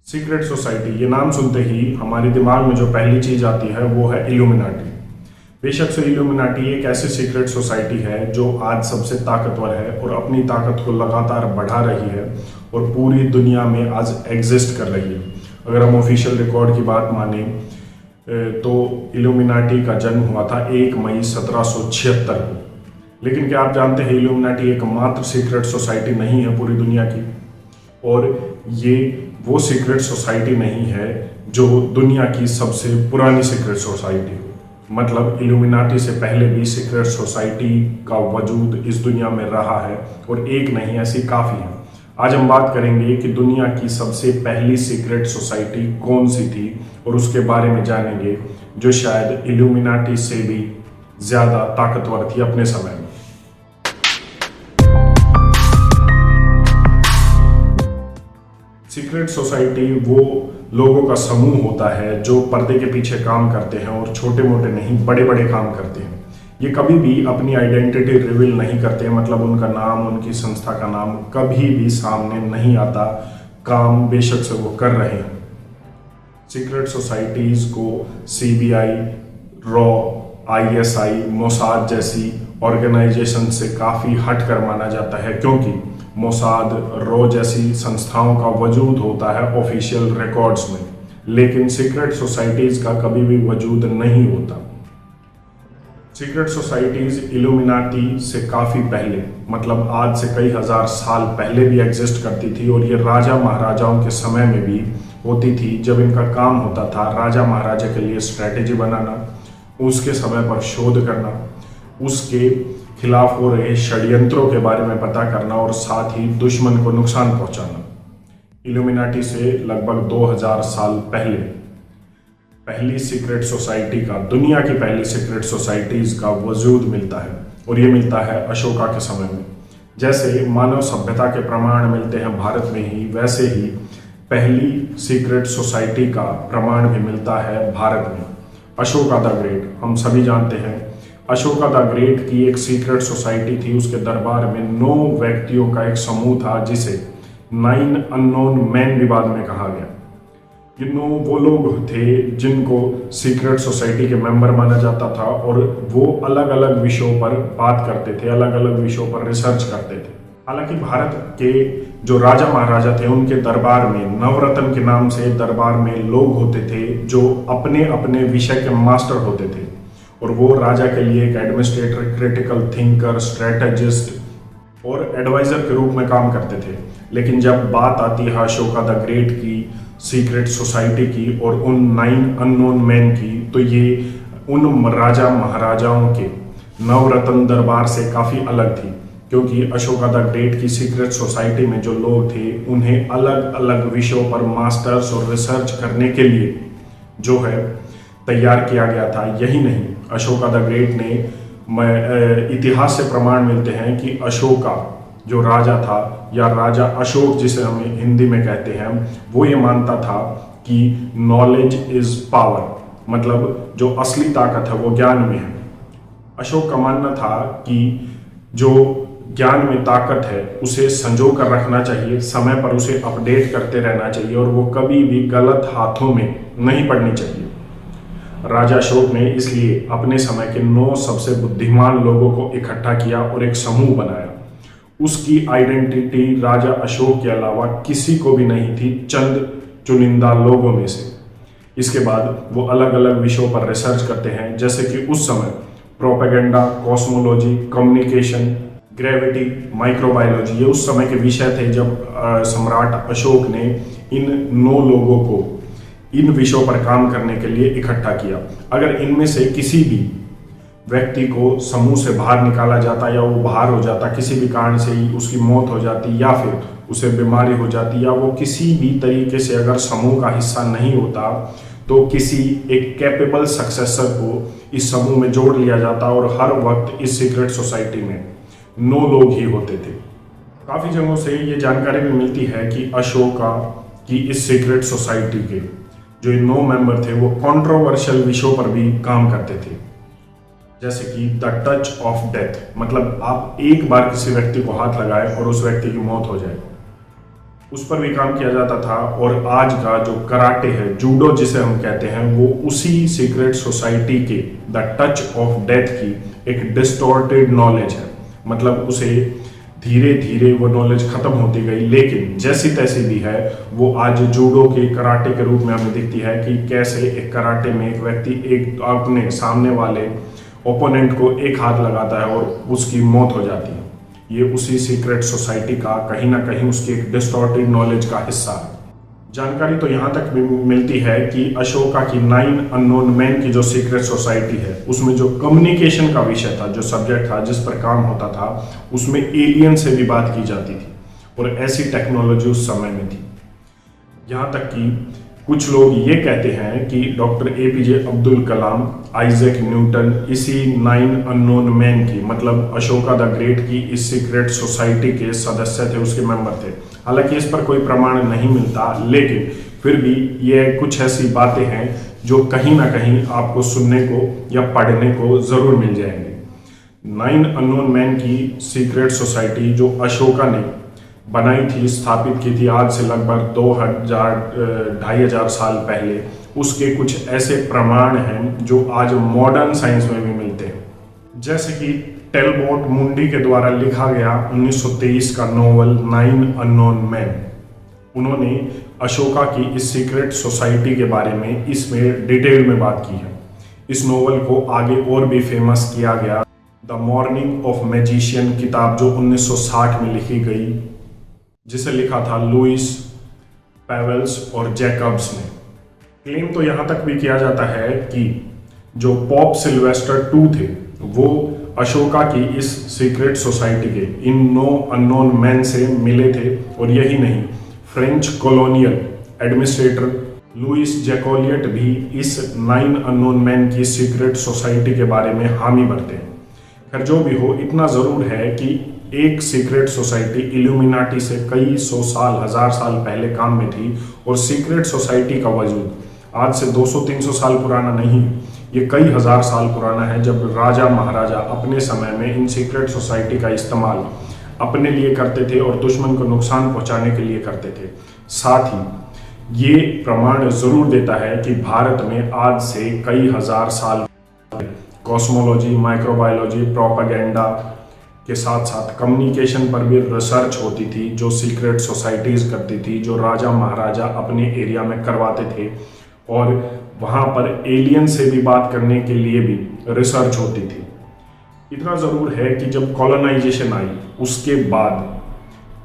Secret society, ये नाम सुनते ही हमारे दिमाग में जो पहली चीज आती है वो है इल्यूमिनाटी। बेशक से इल्यूमिनाटी एक ऐसी सीक्रेट सोसाइटी है जो आज सबसे ताकतवर है और अपनी ताकत को लगातार बढ़ा रही है और पूरी दुनिया में आज एग्जिस्ट कर रही है। अगर हम ऑफिशियल रिकॉर्ड की बात माने तो इल्यूमिनाटी का जन्म हुआ था 1 मई 1776 को। लेकिन क्या आप जानते हैं इल्यूमिनाटी एकमात्र सीक्रेट सोसाइटी नहीं है पूरी दुनिया की, और ये वो सीक्रेट सोसाइटी नहीं है जो दुनिया की सबसे पुरानी सीक्रेट सोसाइटी हो। मतलब इल्यूमिनाटी से पहले भी सीक्रेट सोसाइटी का वजूद इस दुनिया में रहा है और एक नहीं, ऐसी काफ़ी है। आज हम बात करेंगे कि दुनिया की सबसे पहली सीक्रेट सोसाइटी कौन सी थी और उसके बारे में जानेंगे, जो शायद इल्यूमिनाटी से भी ज़्यादा ताकतवर थी अपने समय में। सीक्रेट सोसाइटी वो लोगों का समूह होता है जो पर्दे के पीछे काम करते हैं और छोटे मोटे नहीं, बड़े बड़े काम करते हैं। ये कभी भी अपनी आइडेंटिटी रिवील नहीं करते, मतलब उनका नाम, उनकी संस्था का नाम कभी भी सामने नहीं आता। काम बेशक से वो कर रहे हैं। सीक्रेट सोसाइटीज को सीबीआई, रॉ, आईएसआई, मोसाद जैसी ऑर्गेनाइजेशन से काफ़ी हटकर माना जाता है, क्योंकि मोसाद, रॉ जैसी संस्थाओं का वजूद होता है ऑफिशियल रिकॉर्ड्स में, लेकिन सीक्रेट सोसाइटीज का कभी भी वजूद नहीं होता। सीक्रेट सोसाइटीज इल्यूमिनाटी से काफ़ी पहले, मतलब आज से कई हजार साल पहले भी एग्जिस्ट करती थी, और ये राजा महाराजाओं के समय में भी होती थी, जब इनका काम होता था राजा महाराजा के लिए स्ट्रैटेजी बनाना, उसके समय पर शोध करना, उसके खिलाफ हो रहे षड्यंत्रों के बारे में पता करना और साथ ही दुश्मन को नुकसान पहुंचाना। इल्यूमिनाटी से लगभग 2000 साल पहले पहली सीक्रेट सोसाइटी का, दुनिया की पहली सीक्रेट सोसाइटीज का वजूद मिलता है, और ये मिलता है अशोका के समय में। जैसे मानव सभ्यता के प्रमाण मिलते हैं भारत में ही, वैसे ही पहली सीक्रेट सोसाइटी का प्रमाण भी मिलता है भारत में। अशोका द ग्रेट, हम सभी जानते हैं अशोका द ग्रेट की एक सीक्रेट सोसाइटी थी। उसके दरबार में 9 व्यक्तियों का एक समूह था, जिसे 9 अननोन मैन भी बाद में कहा गया। ये 9 वो लोग थे जिनको सीक्रेट सोसाइटी के मेंबर माना जाता था, और वो अलग अलग विषयों पर बात करते थे, अलग अलग विषयों पर रिसर्च करते थे। हालांकि भारत के जो राजा महाराजा थे, उनके दरबार में नवरत्न के नाम से दरबार में लोग होते थे जो अपने अपने विषय के मास्टर होते थे, और वो राजा के लिए एक एडमिनिस्ट्रेटर, क्रिटिकल थिंकर, स्ट्रेटेजिस्ट और एडवाइजर के रूप में काम करते थे। लेकिन जब बात आती है अशोका द ग्रेट की सीक्रेट सोसाइटी की और उन 9 अननोन मैन की, तो ये उन राजा महाराजाओं के नवरत्न दरबार से काफ़ी अलग थी, क्योंकि अशोका द ग्रेट की सीक्रेट सोसाइटी में जो लोग थे उन्हें अलग अलग विषयों पर मास्टर्स और रिसर्च करने के लिए जो है तैयार किया गया था। यही नहीं, अशोका द ग्रेट ने इतिहास से प्रमाण मिलते हैं कि अशोका जो राजा था, या राजा अशोक जिसे हम हिंदी में कहते हैं, वो ये मानता था कि नॉलेज इज पावर, मतलब जो असली ताकत है वो ज्ञान में है। अशोक का मानना था कि जो ज्ञान में ताकत है उसे संजो कर रखना चाहिए, समय पर उसे अपडेट करते रहना चाहिए, और वो कभी भी गलत हाथों में नहीं पड़नी चाहिए। राजा अशोक ने इसलिए अपने समय के 9 सबसे बुद्धिमान लोगों को इकट्ठा किया और एक समूह बनाया। उसकी आइडेंटिटी राजा अशोक के अलावा किसी को भी नहीं थी, चंद चुनिंदा लोगों में से। इसके बाद वो अलग अलग विषयों पर रिसर्च करते हैं, जैसे कि उस समय propaganda, cosmology, communication, gravity, microbiology, ये उस समय के विषय थे जब सम्राट अशोक ने इन 9 लोगों को इन विषयों पर काम करने के लिए इकट्ठा किया। अगर इनमें से किसी भी व्यक्ति को समूह से बाहर निकाला जाता, या वो बाहर हो जाता किसी भी कारण से, ही उसकी मौत हो जाती, या फिर उसे बीमारी हो जाती, या वो किसी भी तरीके से अगर समूह का हिस्सा नहीं होता, तो किसी एक कैपेबल सक्सेसर को इस समूह में जोड़ लिया जाता, और हर वक्त इस सीक्रेट सोसाइटी में 9 लोग ही होते थे। काफ़ी जगहों से ये जानकारी भी मिलती है कि अशोका की इस सीक्रेट सोसाइटी के जो 9 मेंबर थे वो कंट्रोवर्शियल विषयों पर भी काम करते थे, जैसे कि द टच ऑफ डेथ, मतलब आप एक बार किसी व्यक्ति को हाथ लगाए और उस व्यक्ति की मौत हो जाए। उस पर भी काम किया जाता था। और आज का जो कराटे है, जूडो जिसे हम कहते हैं, वो उसी सीक्रेट सोसाइटी के द टच ऑफ डेथ की एक डिस्टॉर्टेड नॉलेज है। मतलब उसे धीरे धीरे वो नॉलेज खत्म होती गई, लेकिन जैसी तैसी भी है वो आज जूडो के कराटे के रूप में हमें दिखती है कि कैसे एक कराटे में एक व्यक्ति एक अपने सामने वाले ओपोनेंट को एक हाथ लगाता है और उसकी मौत हो जाती है। ये उसी सीक्रेट सोसाइटी का कहीं ना कहीं उसकी एक डिस्टॉर्टेड नॉलेज का हिस्सा है। जानकारी तो यहाँ तक भी मिलती है कि अशोका की 9 अननोन मैन की जो सीक्रेट सोसाइटी है, उसमें जो कम्युनिकेशन का विषय था, जो सब्जेक्ट था, जिस पर काम होता था, उसमें एलियन से भी बात की जाती थी और ऐसी टेक्नोलॉजी उस समय में थी। यहाँ तक कि कुछ लोग ये कहते हैं कि doctor APJ Abdul Kalam, Isaac Newton इसी 9 अननोन मैन की, मतलब अशोका द ग्रेट की इस सीक्रेट सोसाइटी के सदस्य थे, उसके मेंबर थे। हालांकि इस पर कोई प्रमाण नहीं मिलता, लेकिन फिर भी ये कुछ ऐसी बातें हैं जो कहीं ना कहीं आपको सुनने को या पढ़ने को जरूर मिल जाएंगे। 9 अननोन मैन की सीक्रेट सोसाइटी जो अशोका ने बनाई थी, स्थापित की थी आज से लगभग 2,500 साल पहले, उसके कुछ ऐसे प्रमाण हैं जो आज मॉडर्न साइंस में भी मिलते हैं। जैसे कि टेलबोट मुंडी के द्वारा लिखा गया 1923 का नोवेल 9 अननोन मैन, उन्होंने अशोका की इस सीक्रेट सोसाइटी के बारे में इसमें डिटेल में बात की है। इस नोवेल को आगे और भी फेमस किया गया द मॉर्निंग ऑफ मैजिशियन किताब, जो 1960 में लिखी गई, जिसे लिखा था लुइस पैवेल्स और जैकब्स ने। क्लेम तो यहाँ तक भी किया जाता है कि जो पॉप सिल्वेस्टर II थे, वो अशोका की इस सीक्रेट सोसाइटी के इन 9 अननोन मैन से मिले थे। और यही नहीं, फ्रेंच कॉलोनियल एडमिनिस्ट्रेटर लुइस जैकोलियट भी इस 9 अननोन मैन की सीक्रेट सोसाइटी के बारे में हामी भरते हैं। खैर जो भी हो, इतना ज़रूर है कि एक सीक्रेट सोसाइटी इल्यूमिनाटी से कई 100 साल, 1000 साल पहले काम में थी। और सीक्रेट सोसाइटी का वजूद आज से 200-300 साल पुराना नहीं, ये कई हजार साल पुराना है, जब राजा महाराजा अपने समय में इन सीक्रेट सोसाइटी का इस्तेमाल अपने लिए करते थे और दुश्मन को नुकसान पहुंचाने के लिए करते थे। साथ ही ये प्रमाण जरूर देता है कि भारत में आज से कई हजार साल कॉस्मोलॉजी, माइक्रोबायोलॉजी, प्रोपेगेंडा के साथ साथ कम्युनिकेशन पर भी रिसर्च होती थी, जो सीक्रेट सोसाइटीज़ करती थी, जो राजा महाराजा अपने एरिया में करवाते थे। और वहाँ पर एलियन से भी बात करने के लिए भी रिसर्च होती थी। इतना ज़रूर है कि जब कॉलोनाइजेशन आई, उसके बाद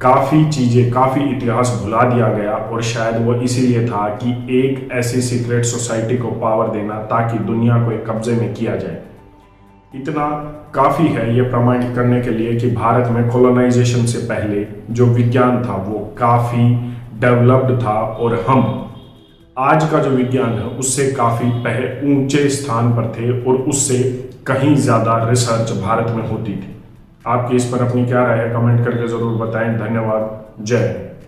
काफ़ी चीज़ें, काफ़ी इतिहास भुला दिया गया। और शायद वो इसीलिए था कि एक ऐसी सीक्रेट सोसाइटी को पावर देना ताकि दुनिया को एक कब्जे में किया जाए। इतना काफ़ी है ये प्रमाणित करने के लिए कि भारत में कॉलोनाइजेशन से पहले जो विज्ञान था वो काफ़ी डेवलप्ड था, और हम आज का जो विज्ञान है उससे काफ़ी ऊंचे स्थान पर थे, और उससे कहीं ज़्यादा रिसर्च भारत में होती थी। आपकी इस पर अपनी क्या राय है, कमेंट करके ज़रूर बताएं। धन्यवाद। जय हिंद।